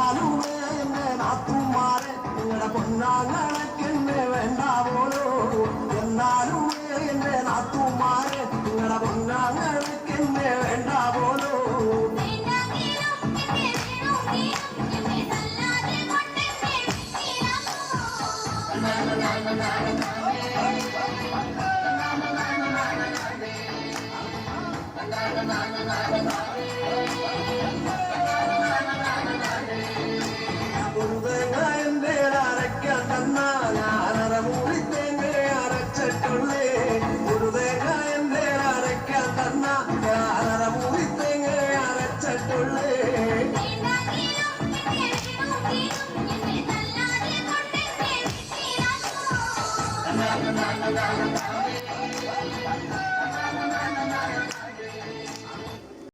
എന്നാലുമേ എന്നെ നാത്തുമാരെ നിങ്ങളുടെ പൊന്നാങ്ങളക്കെന്നെ വേണ്ട പോലോ എന്നാലുമേ എന്നെ നാത്തുമാരെ നിങ്ങളുടെ പൊന്നാങ്ങളക്കെന്നെ വേണ്ട പോലോ na na na na